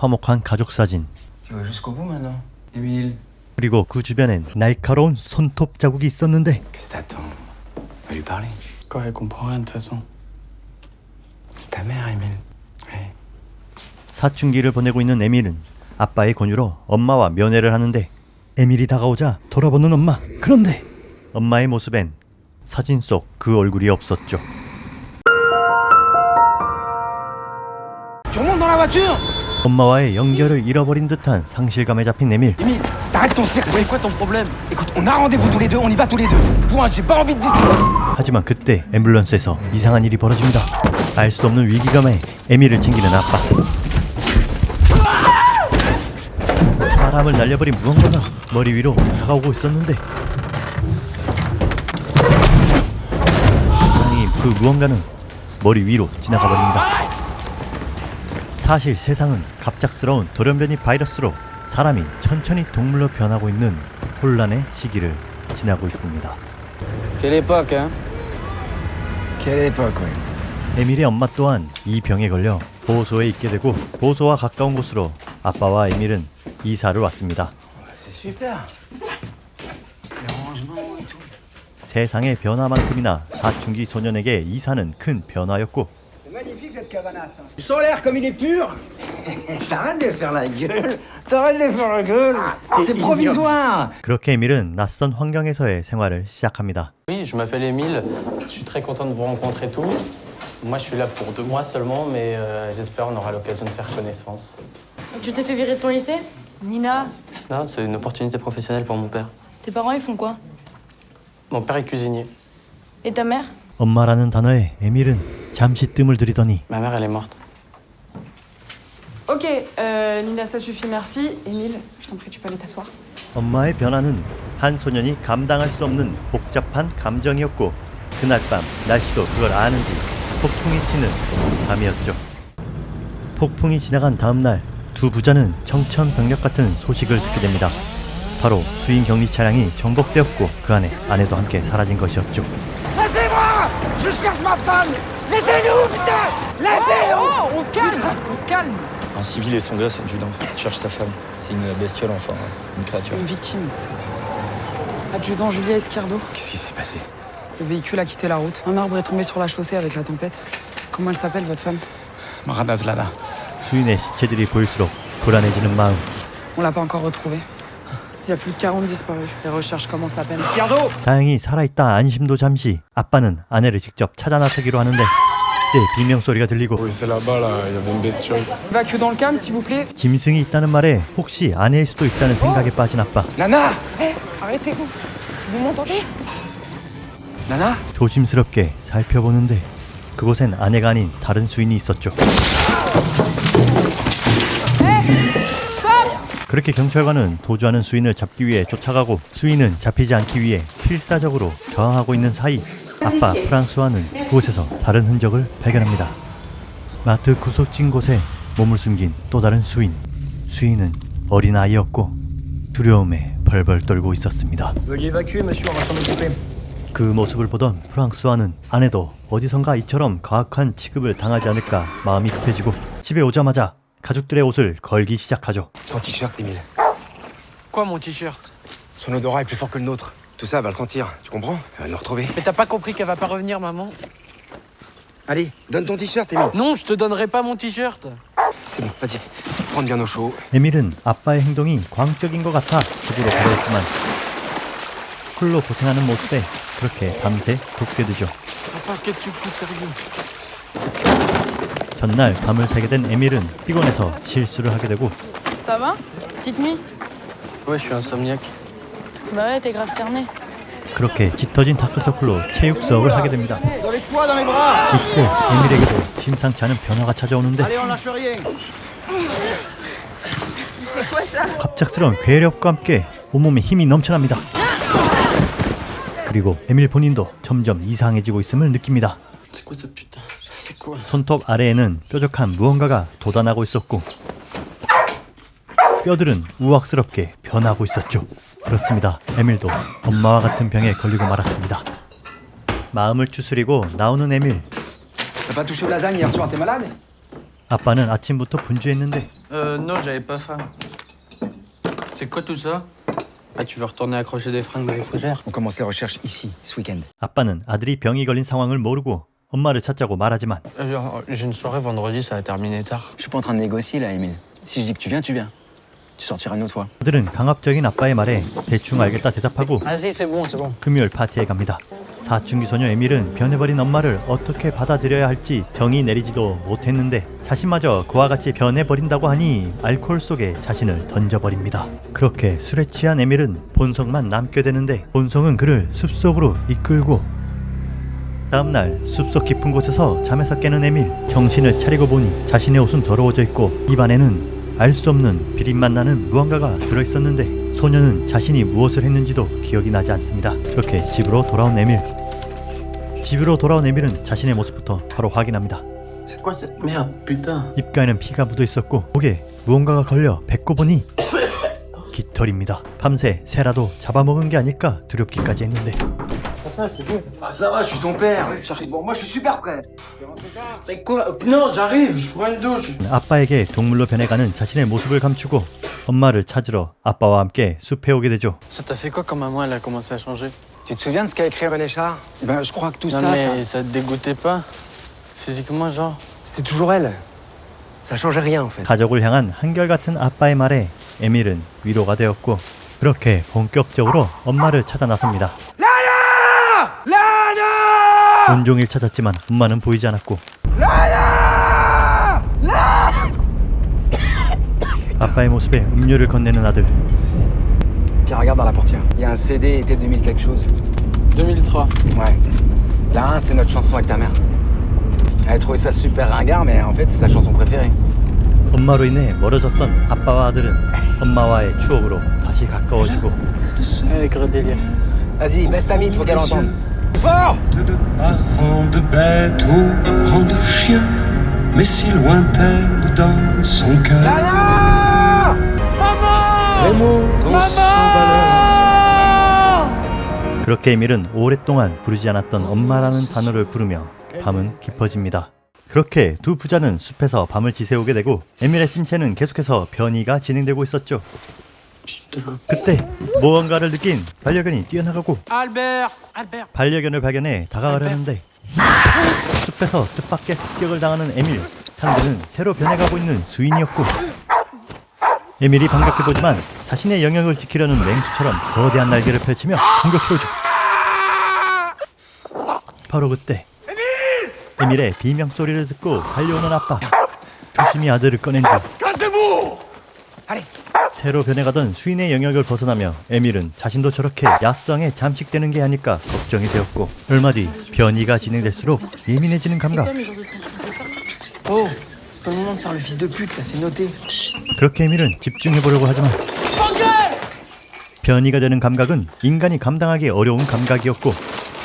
화목한 가족 사진. Tu vas jusqu'au bout maintenant, Émile. 그리고 그 주변엔 날카로운 손톱 자국이 있었는데 Qu'est-ce que t'attends? Va lui parler. Quoi, elle comprend rien de toute façon. C'est ta mère, Émile. Ouais. 사춘기를 보내고 있는 에밀은 아빠의 권유로 엄마와 면회를 하는데 에밀이 다가오자 돌아보는 엄마. 그런데 엄마의 모습엔 사진 속 그 얼굴이 없었죠. Tu remontes dans la voiture! 엄마와의 연결을 잃어버린 듯한 상실감에 잡힌 에밀. Émile, t'arrêtes ton cirque! C'est quoi ton problème? Écoute, on a rendez-vous tous les deux, on y va tous les deux. Point, j'ai pas envie de discuter. 하지만 그때 앰뷸런스에서 이상한 일이 벌어집니다. 알 수 없는 위기감에 에밀을 챙기는 아빠. 사람을 날려버린 무언가가 머리 위로 다가오고 있었는데 다행히 그 무언가는 머리 위로 지나가 버립니다. 사실 세상은 갑작스러운 돌연변이 바이러스로 사람이 천천히 동물로 변하고 있는 혼란의 시기를 지나고 있습니다. Quelle époque, hein? Quelle époque, ouais. 에밀의 엄마 또한 이 병에 걸려 보호소에 있게 되고 보호소와 가까운 곳으로 아빠와 에밀은 이사를 왔습니다. C'est super. 세상의 변화만큼이나 사춘기 소년에게 이사는 큰 변화였고 C'est magnifique cette cabanasse. Tu sens l'air comme il est pur. T'arrêtes de faire la gueule. T'arrêtes de faire la gueule. C'est provisoire. 그렇게 에밀은 낯선 환경에서의 생활을 시작합니다. Oui, je m'appelle Émile. Je suis très content de vous rencontrer tous. Moi, je suis là pour 2 mois seulement, mais j'espère on aura l'occasion de faire connaissance. Tu t'es fait virer de ton lycée? Nina, Non, c'est une opportunité professionnelle pour mon père. tes parents ils font quoi? Mon père est cuisinier. Et ta mère? 엄마라는 단어에 에밀은 잠시 뜸을 들이더니 Ma mère, elle est morte. Ok, Nina, ça suffit, merci. Émile, je t'en prie, tu peux aller t'asseoir. 엄마의 변화는 한 소년이 감당할 수 없는 복잡한 감정이었고 그날 밤 날씨도 그걸 아는지 폭풍이 치는 밤이었죠. 폭풍이 지나간 다음 날 두 부자는 청천벽력 같은 소식을 듣게 됩니다. 바로 수인 격리 차량이 정복되었고 그 안에 아내도 함께 사라진 것이었죠. Laissez-moi! Je cherche ma femme! Laissez-nous, putain! Laissez-nous! Oh, on se calme, on se calme. Un civil et son gosse, adjudant, cherche sa femme. C'est une bestiole, enfin, une créature. Une victime. Adjudant Julia Esquerdo. Qu'est-ce qui s'est passé? Le véhicule a quitté la route. Un arbre est tombé sur la chaussée avec la tempête. Comment elle s'appelle, votre femme? Maradazlana. 수인의 시체들이 보일수록 불안해지는 마음. On l'a pas encore retrouvée. Il y a plus de 40 disparus. Les recherches commencent à peine. 다행히 살아있다 안심도 잠시. 아빠는 아내를 직접 찾아 나서기로 하는데 그때 비명소리가 들리고 Oui, c'est là-bas, là. Il y avait une bestiole. Évacue dans le calme, s'il vous plaît. 짐승이 있다는 말에 혹시 아내일 수도 있다는 생각에 빠진 아빠. Nana! Arrêtez-vous. Vous m'entendez? Nana? 조심스럽게 살펴보는데 그곳엔 아내가 아닌 다른 수인이 있었죠. 그렇게 경찰관은 도주하는 수인을 잡기 위해 쫓아가고 수인은 잡히지 않기 위해 필사적으로 저항하고 있는 사이 아빠 프랑스와는 그곳에서 다른 흔적을 발견합니다. 마트 구석진 곳에 몸을 숨긴 또 다른 수인. 수인은 어린아이였고 두려움에 벌벌 떨고 있었습니다. Veuillez évacuer, monsieur, on va s'en occuper. 그 모습을 보던 프랑스와는 아내도 어디선가 이처럼 가혹한 취급을 당하지 않을까 마음이 급해지고 집에 오자마자 가족들의 옷을 걸기 시작하죠. Ton t-shirt, Émile. Quoi, mon t-shirt? Son odorat est plus fort que le nôtre. Tout ça, elle va le sentir. Tu comprends? Elle va nous retrouver. Mais t'as pas compris qu'elle va pas revenir, maman? Allez, donne ton t-shirt, Émile. Non, je te donnerai pas mon t-shirt. C'est bon, vas-y. Prends bien au chaud. 에밀은 아빠의 행동이 광적인 것 같아 집으로 가려했지만 홀로 고생하는 모습에 그렇게 밤새 돕게 되죠. Papa, qu'est-ce que tu fous, sérieux? 전날 밤을 새게 된 에밀은 피곤해서 실수를 하게 되고 Ça va? Petite nuit? Ouais, je suis insomniaque. Bah ouais, t'es grave cerné. 그렇게 짙어진 다크서클로 체육 수업을 하게 됩니다. Vous avez quoi dans les bras? 이때 에밀에게도 심상치 않은 변화가 찾아오는데 on lâche rien. 갑작스러운 괴력과 함께 온몸에 힘이 넘쳐납니다. 그리고 에밀 본인도 점점 이상해지고 있음을 느낍니다. C'est quoi ce putain? C'est quoi? 손톱 아래에는 뾰족한 무언가가 돋아나고 있었고 뼈들은 우악스럽게 변하고 있었죠. 그렇습니다. 에밀도 엄마와 같은 병에 걸리고 말았습니다. 마음을 추스리고 나오는 에밀. T'as pas touché aux lasagnes hier soir, t'es malade? 아빠는 아침부터 분주했는데 Non, j'avais pas faim. C'est quoi tout ça? Ah, tu veux retourner accrocher des fringues dans les fougères? On commence les recherches ici, ce week-end. 아빠는 아들이 병이 걸린 상황을 모르고 엄마를 찾자고 말하지만 J'ai une soirée vendredi, ça va terminer tard. Je suis pas en train de négocier là, Émile. Si je dis que tu viens, tu viens. Tu sortiras une autre fois. 아들은 강압적인 아빠의 말에 대충 알겠다 대답하고 Vas-y, c'est bon, c'est bon. 금요일 파티에 갑니다. 사춘기 소녀 에밀은 변해버린 엄마를 어떻게 받아들여야 할지 정이 내리지도 못했는데 자신마저 그와 같이 변해버린다고 하니 알코올 속에 자신을 던져버립니다. 그렇게 술에 취한 에밀은 본성만 남게 되는데 본성은 그를 숲속으로 이끌고 다음날 숲속 깊은 곳에서 잠에서 깨는 에밀. 정신을 차리고 보니 자신의 옷은 더러워져 있고 입안에는 알 수 없는 비린맛 나는 무언가가 들어있었는데 소녀는 자신이 무엇을 했는지도 기억이 나지 않습니다. 그렇게 집으로 돌아온 에밀. 집으로 돌아온 에밀은 자신의 모습부터 바로 확인합니다. C'est quoi cette merde, putain? 입가에는 피가 묻어 있었고 목에 무언가가 걸려 뱉고 보니 깃털입니다. 밤새 새라도 잡아먹은 게 아닐까 두렵기까지 했는데 Ah, ça va, je suis ton père. J'arrive. Bon, moi, je suis super prêt. C'est quoi? Non, j'arrive, je prends une douche. 아빠에게 동물로 변해가는 자신의 모습을 감추고 엄마를 찾으러 아빠와 함께 숲에 오게 되죠. Ça t'a fait quoi quand maman elle a commencé à changer? Tu te souviens de ce qu'a écrit René Char? Eh ben, je crois que tout Non ça, mais ça te dégoûtait pas? Physiquement genre? c'était toujours elle. Ça changeait rien, en fait. 가족을 향한 한결같은 아빠의 말에 에밀은 위로가 되었고 그렇게 본격적으로 엄마를 찾아 나섭니다. 온종일 찾았지만 엄마는 보이지 않았고 아빠의 모습에 음료를 건네는 아들. Tiens, regarde dans la portière. Il y a un CD été 2000 quelque chose. 2003. Ouais. Là, c'est notre chanson avec ta mère. Elle trouvait ça super ringard, mais en fait, c'est sa chanson préférée. 엄마로 인해 멀어졌던 아빠와 아들은 엄마와의 추억으로 다시 가까워지고 Gros délire. Vas-y, baisse ta bite, faut qu'elle entende. Fort! De parents, de bêtes au rang de chiens, mais si lointaine dans son cœur. Anna! Les mots dans son valeur. 그렇게 에밀은 오랫동안 부르지 않았던 엄마라는 단어를 부르며 밤은 깊어집니다. 그렇게 두 부자는 숲에서 밤을 지새우게 되고 에밀의 신체는 계속해서 변이가 진행되고 있었죠. 그때 무언가를 느낀 반려견이 뛰어나가고 Albert! 반려견을 발견해 다가가려는데 숲에서 뜻밖의 습격을 당하는 에밀. 상대는 새로 변해가고 있는 수인이었고 에밀이 반갑게보지만 자신의 영역을 지키려는 맹수처럼 거대한 날개를 펼치며 공격해오죠. 바로 그때 에밀의 비명소리를 듣고 달려오는 아빠. 조심히 아들을 꺼낸 뒤 새로 변해가던 수인의 영역을 벗어나며 에밀은 자신도 저렇게 야성에 잠식되는 게 아닐까 걱정이 되었고 얼마 뒤 변이가 진행될수록 예민해지는 감각. Oh, c'est pas le moment de faire le fils de pute, là, c'est noté. 그렇게 에밀은 집중해보려고 하지만 변이가 되는 감각은 인간이 감당하기 어려운 감각이었고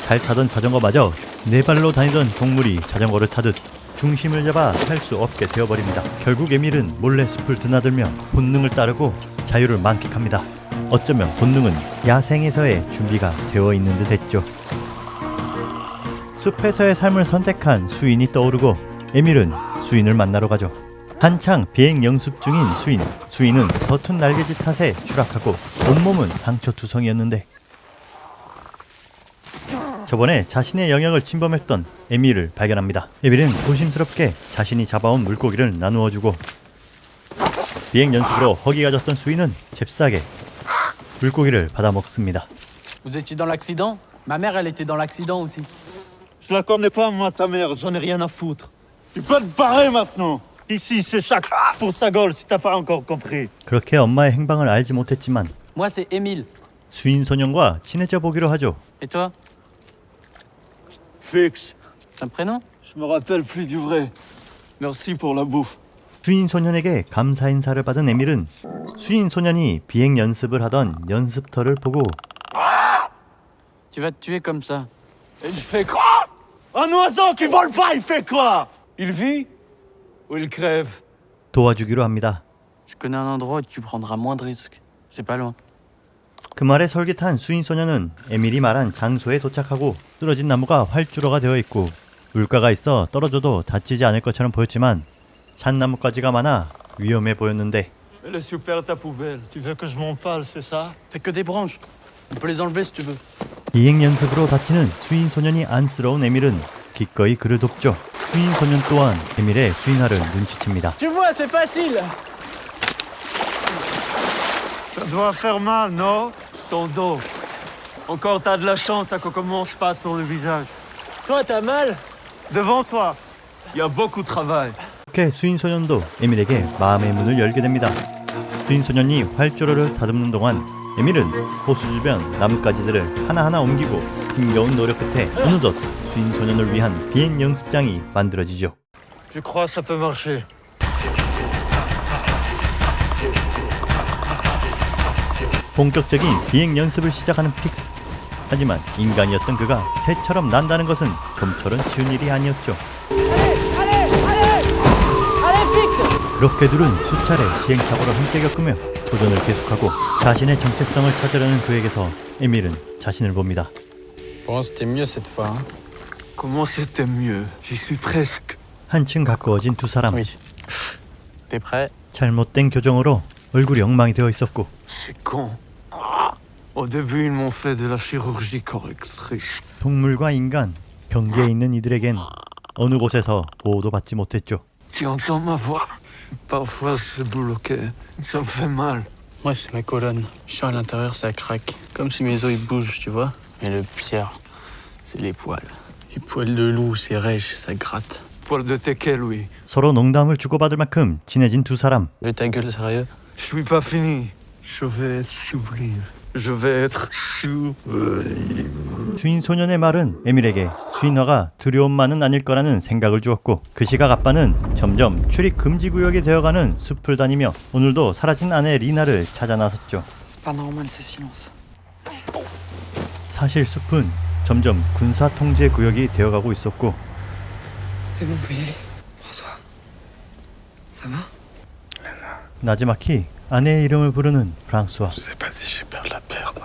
잘 타던 자전거마저 네 발로 다니던 동물이 자전거를 타듯 중심을 잡아 탈 수 없게 되어버립니다. 결국 에밀은 몰래 숲을 드나들며 본능을 따르고 자유를 만끽합니다. 어쩌면 본능은 야생에서의 준비가 되어 있는 듯 했죠. 숲에서의 삶을 선택한 수인이 떠오르고 에밀은 수인을 만나러 가죠. 한창 비행 연습 중인 수인. 수인은 서툰 날개짓 탓에 추락하고 온몸은 상처투성이었는데 저번에 자신의 영역을 침범했던 에밀을 발견합니다. 에밀은 조심스럽게 자신이 잡아온 물고기를 나누어주고 비행 연습으로 허기가 졌던 수인은 잽싸게 물고기를 받아 먹습니다. Vous étiez dans l'accident? Ma mère elle était dans l'accident aussi. Je la connais pas, moi, ta mère, j'en ai rien à foutre. Tu peux te barrer maintenant. Ici, c'est chaque pour sa gueule, si t'as pas encore compris. 그렇게 엄마의 행방을 알지 못했지만 Moi c'est Émile. 수인 소년과 친해져 보기로 하죠. Et toi? Fix. C'est un prénom? Je me rappelle plus du vrai. Merci pour la bouffe. 수인 소년에게 감사 인사를 받은 에밀은 수인 소년이 비행 연습을 하던 연습터를 보고 Tu vas te tuer comme ça. Et je fais quoi? Un oiseau qui vole pas, il fait quoi? Il vit ou il crève? 도와주기로 합니다. Je connais un endroit où tu prendras moins de risques. C'est pas loin. 그 말에 솔깃한 수인 소년은 에밀이 말한 장소에 도착하고 쓰러진 나무가 활주로가 되어 있고 물가가 있어 떨어져도 다치지 않을 것처럼 보였지만 잣나무가지가 많아 위험해 보였는데 Laisse faire ta poubelle. Tu veux que je m'en parle, c'est ça? Fais que des branches. On peut les enlever si tu veux. 이행 연습으로 다치는 수인 소년이 안쓰러운 에밀은 기꺼이 그를 돕죠. 수인 소년 또한 에밀의 수인화를 눈치챕니다. Tu vois, c'est facile. Ça doit faire mal, non? Ton dos. Encore t'as de la chance, ça commence pas sur le visage. Toi, t'as mal? Devant toi, il y a beaucoup de travail. 그렇게 수인 소년도 에밀에게 마음의 문을 열게 됩니다. 수인 소년이 활주로를 다듬는 동안 에밀은 호수 주변 나뭇가지들을 하나하나 옮기고 힘겨운 노력 끝에 어느덧 수인 소년을 위한 비행 연습장이 만들어지죠. Je crois que ça peut marcher. 본격적인 비행 연습을 시작하는 픽스. 하지만 인간이었던 그가 새처럼 난다는 것은 좀처럼 쉬운 일이 아니었죠. 그렇게 둘은 수차례 시행착오를 함께 겪으며 도전을 계속하고 자신의 정체성을 찾으려는 그에게서 에밀은 자신을 봅니다. Bon, c'était mieux cette fois. Hein? Comment c'était mieux? J'y suis presque. 한층 가까워진 두 사람. Oui. T'es prêt? 잘못된 교정으로 얼굴이 엉망이 되어 있었고 C'est con. Au début, ils m'ont fait de la chirurgie correctrice. 동물과 인간, 경계에 있는 이들에겐 어느 곳에서 보호도 받지 못했죠. Tu entends ma voix? Parfois, c'est bloqué. Ça me fait mal. Moi, c'est ma colonne. Je suis à l'intérieur, ça craque. Comme si mes os ils bougent, tu vois. Mais le pire, c'est les poils. Les poils de loup, c'est rêche, ça gratte. Poil de teckel, oui. 서로 농담을 주고받을 만큼 친해진 두 사람. Fais ta gueule, sérieux? Je suis pas fini. Je vais être sublime. Je vais être sublime. 주인 소년의 말은 에밀에게 수인화가 두려움만은 아닐 거라는 생각을 주었고 그 시각 아빠는 점점 출입 금지 구역이 되어가는 숲을 다니며 오늘도 사라진 아내 리나를 찾아 나섰죠. C'est pas normal ce silence. 사실 숲은 점점 군사 통제 구역이 되어가고 있었고 C'est bon, on peut y aller. François. Ça va? 나지막히 아내의 이름을 부르는 프랑스와 Je sais pas si j'ai peur de la perdre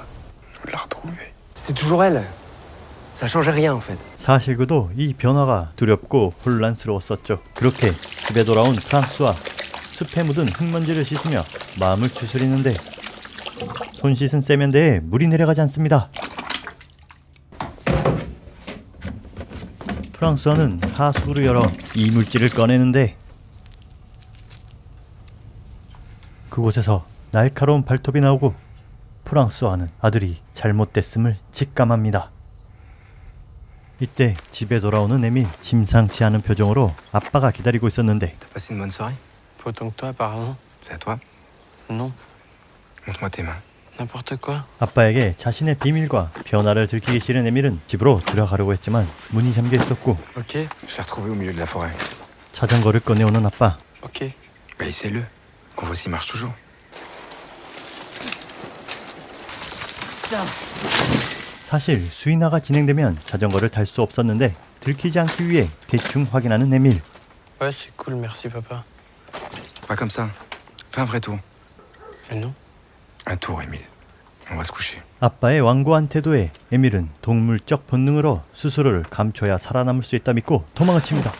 ou de la retrouver. C'est toujours elle. Ça change rien en fait. 사실 그도 이 변화가 두렵고 혼란스러웠었죠. 그렇게 집에 돌아온 프랑스와 숲에 묻은 흙먼지를 씻으며 마음을 추스리는데 손 씻은 세면대에 물이 내려가지 않습니다. 프랑스와는 하수구를 열어 이물질을 꺼내는데 그곳에서 날카로운 발톱이 나오고 프랑스와는 아들이 잘못됐음을 직감합니다. 이때 집에 돌아오는 에밀 심상치 않은 표정으로 아빠가 기다리고 있었는데 T'as passé une bonne soirée? Pas autant que toi, apparemment. C'est à toi? Non, Montre-moi tes mains. n'importe quoi. 아빠에게 자신의 비밀과 변화를 들키기 싫은 에밀은 집으로 들어가려고 했지만 문이 잠겨 있었고 Ok, Je l'ai retrouvé au milieu de la forêt. 자전거를 꺼내오는 아빠. ok. Bah, essaie-le. Qu'on voit s'il marche toujours. 사실 수인화가 진행되면 자전거를 탈 수 없었는데 들키지 않기 위해 대충 확인하는 에밀. Ouais, c'est cool, merci, papa. Pas comme ça. Fais un vrai tour. Et non? Un tour, Émile. On va se coucher. 아빠의 완고한 태도에 에밀은 동물적 본능으로 스스로를 감춰야 살아남을 수 있다 믿고 도망을 칩니다.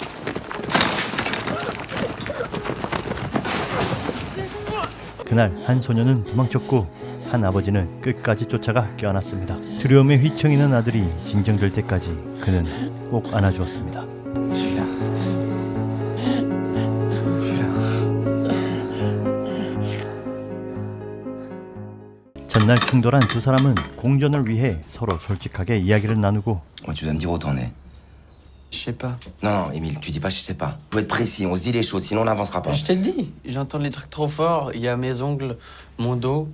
그날 한 소녀는 도망쳤고 한 아버지는 끝까지 쫓아가 껴안았습니다. 두려움에 휘청이는 아들이 진정될 때까지 그는 꼭 안아주었습니다. Je suis là. Je suis là. 전날 충돌한 두 사람은 공전을 위해 서로 솔직하게 이야기를 나누고 Ouais, tu dois me dire où t'en es. Je sais pas. Non, non, Émile, tu dis pas je sais pas. Faut être précis, on se dit les choses, sinon on n'avancera pas. Je t'ai dit, j'entends les trucs trop forts. Il y a mes ongles, mon dos,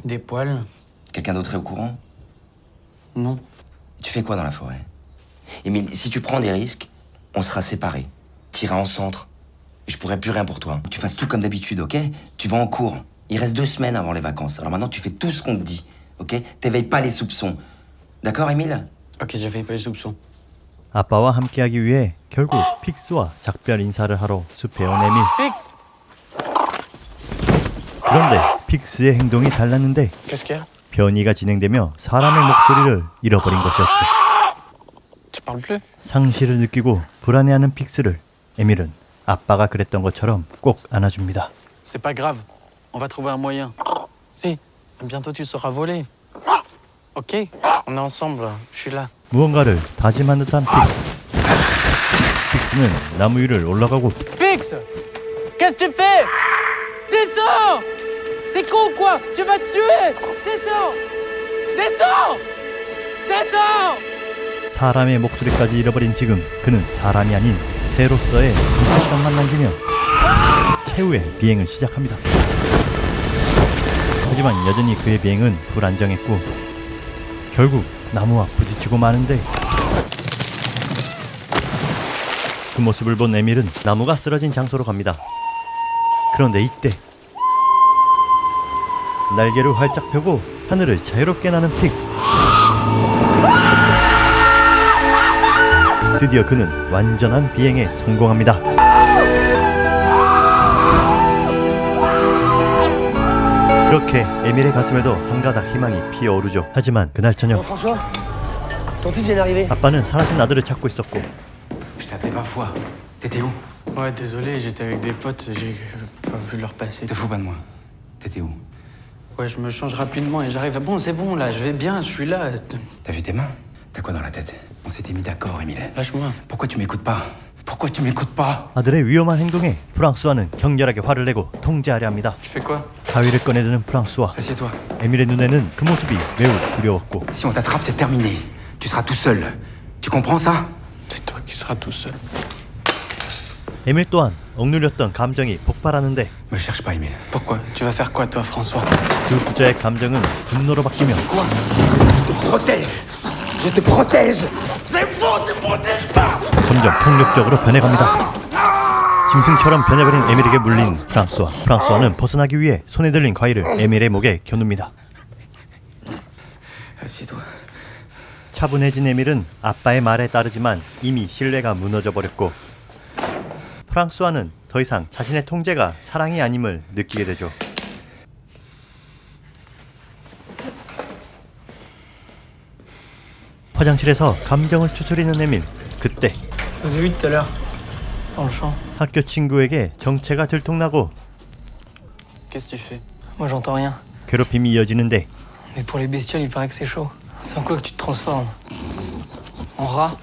des poils. Quelqu'un d'autre est au courant? Non. Tu fais quoi dans la forêt? Émile, si tu prends des risques, on sera séparés. T'iras en centre. Et je pourrai plus rien pour toi. Tu fasses tout comme d'habitude, ok? Tu vas en cours. Il reste 2 semaines avant les vacances. Alors maintenant, tu fais tout ce qu'on te dit, ok? T'éveilles pas les soupçons. D'accord, Émile? Ok, j'avais pas les soupçons. 아빠와 함께하기 위해 결국 픽스와 작별 인사를 하러 숲에 온 에밀. Fixe! 그런데 픽스의 행동이 달랐는데 Qu'est-ce qu'il y a? 변이가 진행되며 사람의 목소리를 잃어버린 것이었죠. Tu parles plus? 상실을 느끼고 불안해하는 픽스를 에밀은 아빠가 그랬던 것처럼 꼭 안아줍니다. C'est pas grave. On va trouver un moyen. Si, bientôt tu sauras voler. Ok, on est ensemble. Je suis là. 무언가를 다짐한 듯한 픽스. 픽스는 나무 위를 올라가고 Fix! Qu'est-ce que tu fais? Descends! T'es con ou quoi? Tu vas te tuer! Descends! Descends! Descends! 사람의 목소리까지 잃어버린 지금 그는 사람이 아닌 새로서의 인격성만 남기며 최후의 비행을 시작합니다. 하지만 여전히 그의 비행은 불안정했고 결국 나무와 부딪히고 마는데 그 모습을 본 에밀은 나무가 쓰러진 장소로 갑니다. 그런데 이때 날개를 활짝 펴고 하늘을 자유롭게 나는 픽스. 드디어 그는 완전한 비행에 성공합니다. 그렇게 에밀의 가슴에도 한 가닥 희망이 피어오르죠. 하지만 그날 저녁 아빠는 사라진 아들을 찾고 있었고 Je t'ai appelé 20 fois. T'étais où? Ouais, désolé, j'étais avec des potes, j'ai pas vu leur passer. Te fous pas de moi. T'étais où? Ouais, je me change rapidement et j'arrive. Bon, c'est bon, là, je vais bien, je suis là. T'as vu tes mains? T'as quoi dans la tête? On s'était mis d'accord, Émile. Lâche-moi. Pourquoi tu m'écoutes pas? Pourquoi tu m'écoutes pas? 아들의 위험한 행동에 프랑스와는 격렬하게 화를 내고 통제하려 합니다. Tu fais quoi? 가위를 꺼내드는 프랑스와 Assieds-toi. 에밀의 눈에는 그 모습이 매우 두려웠고 Si on t'attrape, c'est terminé. Tu seras tout seul. Tu comprends ça? C'est toi qui seras tout seul. 에밀 또한 억눌렸던 감정이 폭발하는데 Me cherche pas, Émile. Pourquoi? Tu vas faire quoi, toi, François? 두 부자의 감정은 분노로 바뀌며 Je te protège. Je te protège. C'est faux, tu protèges pas. 점점 폭력적으로 변해갑니다. 짐승처럼 변해버린 에밀에게 물린 프랑스와는 벗어나기 위해 손에 들린 과일을 에밀의 목에 겨눕니다. Assieds-toi. 차분해진 에밀은 아빠의 말에 따르지만 이미 신뢰가 무너져 버렸고 프랑스와는 더 이상 자신의 통제가 사랑이 아님을 느끼게 되죠. 화장실에서 감정을 추스리는 에밀. 그때 Je vous ai vu tout à l'heure. Dans le champ. 학교 친구에게 정체가 들통나고 Qu'est-ce que tu fais? Moi, j'entends rien. 괴롭힘이 이어지는데 Mais pour les bestioles, il paraît que c'est chaud. C'est en quoi que tu te transformes? En rat?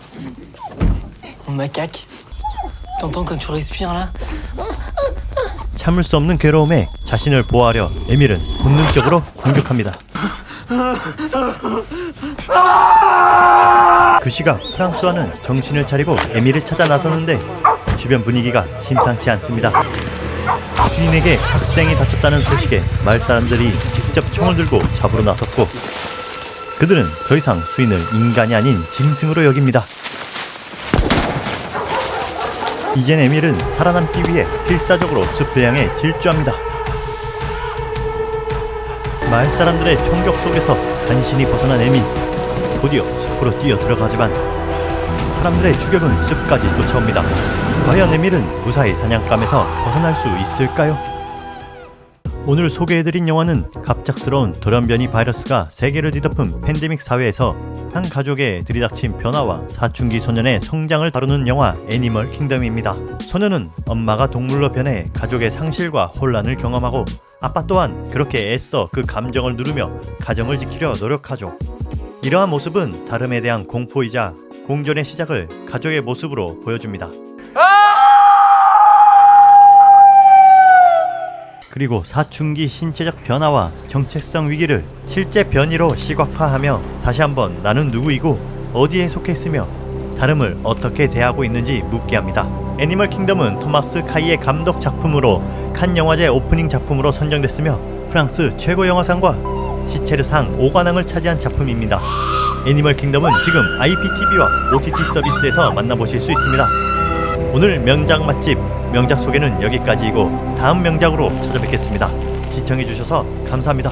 En macaque? T'entends quand tu respires, là? 참을 수 없는 괴로움에 자신을 보호하려 에밀은 본능적으로 공격합니다. 그 시각 프랑스와는 정신을 차리고 에밀을 찾아 나서는데 주변 분위기가 심상치 않습니다. 주인에게 학생이 다쳤다는 소식에 마을 사람들이 직접 총을 들고 잡으러 나섰고 그들은 더 이상 수인을 인간이 아닌 짐승으로 여깁니다. 이젠 에밀은 살아남기 위해 필사적으로 숲을 향해 질주합니다. 마을 사람들의 총격 속에서 간신히 벗어난 에밀. 드디어 숲으로 뛰어 들어가지만 사람들의 추격은 숲까지 쫓아옵니다. 과연 에밀은 무사히 사냥감에서 벗어날 수 있을까요? 오늘 소개해드린 영화는 갑작스러운 돌연변이 바이러스가 세계를 뒤덮은 팬데믹 사회에서 한 가족에 들이닥친 변화와 사춘기 소년의 성장을 다루는 영화 애니멀 킹덤입니다. 소년은 엄마가 동물로 변해 가족의 상실과 혼란을 경험하고 아빠 또한 그렇게 애써 그 감정을 누르며 가정을 지키려 노력하죠. 이러한 모습은 다름에 대한 공포이자 공존의 시작을 가족의 모습으로 보여줍니다. 그리고 사춘기 신체적 변화와 정체성 위기를 실제 변이로 시각화하며 다시 한번 나는 누구이고 어디에 속해 있으며 다름을 어떻게 대하고 있는지 묻게 합니다. 애니멀 킹덤은 토마스 카이의 감독 작품으로 칸 영화제 오프닝 작품으로 선정됐으며 프랑스 최고 영화상과 시체르상 5관왕을 차지한 작품입니다. 애니멀 킹덤은 지금 IPTV와 OTT 서비스에서 만나보실 수 있습니다. 오늘 명작 맛집, 명작 소개는 여기까지이고 다음 명작으로 찾아뵙겠습니다. 시청해주셔서 감사합니다.